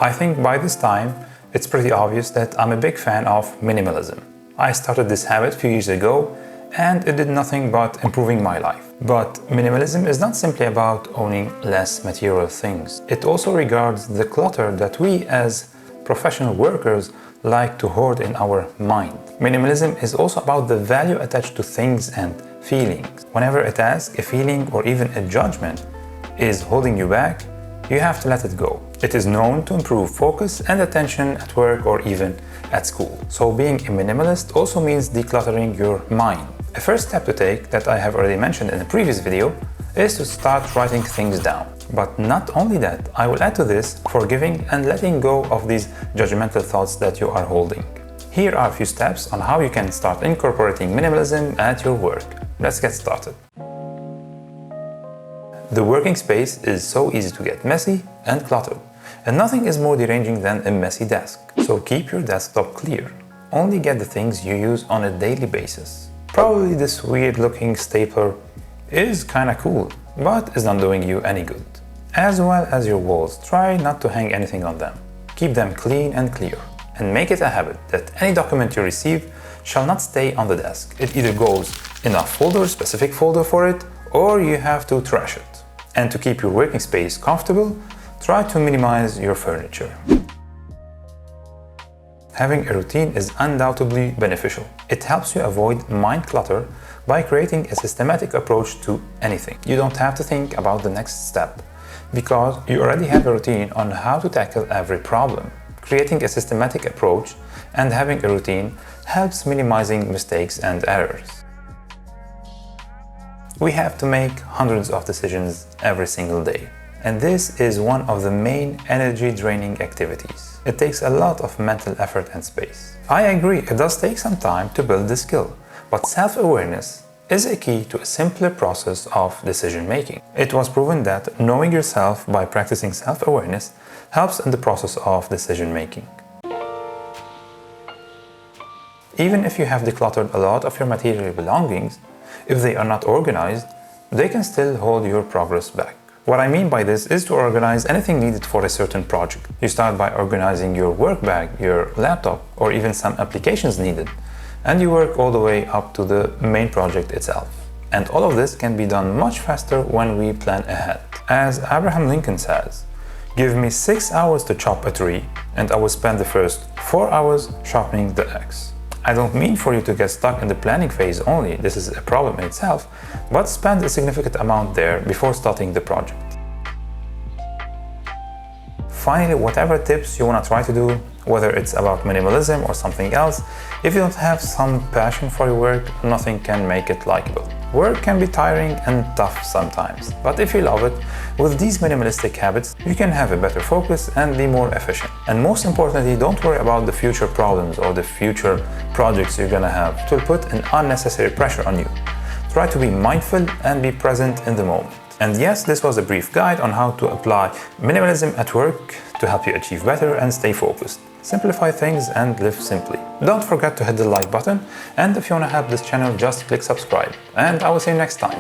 I think by this time, it's pretty obvious that I'm a big fan of minimalism. I started this habit a few years ago and it did nothing but improving my life. But minimalism is not simply about owning less material things. It also regards the clutter that we as professional workers like to hoard in our mind. Minimalism is also about the value attached to things and feelings. Whenever a task, a feeling, or even a judgment is holding you back, you have to let it go. It is known to improve focus and attention at work or even at school. So being a minimalist also means decluttering your mind. A first step to take that I have already mentioned in a previous video is to start writing things down. But not only that, I will add to this forgiving and letting go of these judgmental thoughts that you are holding. Here are a few steps on how you can start incorporating minimalism at your work. Let's get started. The working space is so easy to get messy and cluttered, and nothing is more deranging than a messy desk. So keep your desktop clear. Only get the things you use on a daily basis. Probably this weird looking stapler is kinda cool, but is not doing you any good. As well as your walls, try not to hang anything on them. Keep them clean and clear, and make it a habit that any document you receive shall not stay on the desk. It either goes in a folder, specific folder for it, or you have to trash it. And to keep your working space comfortable, try to minimize your furniture. Having a routine is undoubtedly beneficial. It helps you avoid mind clutter by creating a systematic approach to anything. You don't have to think about the next step because you already have a routine on how to tackle every problem. Creating a systematic approach and having a routine helps minimizing mistakes and errors. We have to make hundreds of decisions every single day, and this is one of the main energy-draining activities. It takes a lot of mental effort and space. I agree, it does take some time to build this skill, but self-awareness is a key to a simpler process of decision-making. It was proven that knowing yourself by practicing self-awareness helps in the process of decision-making. Even if you have decluttered a lot of your material belongings, if they are not organized, they can still hold your progress back. What I mean by this is to organize anything needed for a certain project. You start by organizing your work bag, your laptop, or even some applications needed, and you work all the way up to the main project itself. And all of this can be done much faster when we plan ahead. As Abraham Lincoln says, "Give me 6 hours to chop a tree, and I will spend the first 4 hours sharpening the axe." I don't mean for you to get stuck in the planning phase only, this is a problem in itself, but spend a significant amount there before starting the project. Finally, whatever tips you want to try to do, whether it's about minimalism or something else, if you don't have some passion for your work, nothing can make it likable. Work can be tiring and tough sometimes, but if you love it, with these minimalistic habits, you can have a better focus and be more efficient. And most importantly, don't worry about the future problems or the future projects you're gonna have. It will put an unnecessary pressure on you. Try to be mindful and be present in the moment. And yes, this was a brief guide on how to apply minimalism at work to help you achieve better and stay focused. Simplify things and live simply. Don't forget to hit the like button, and if you want to help this channel, just click subscribe. And I will see you next time.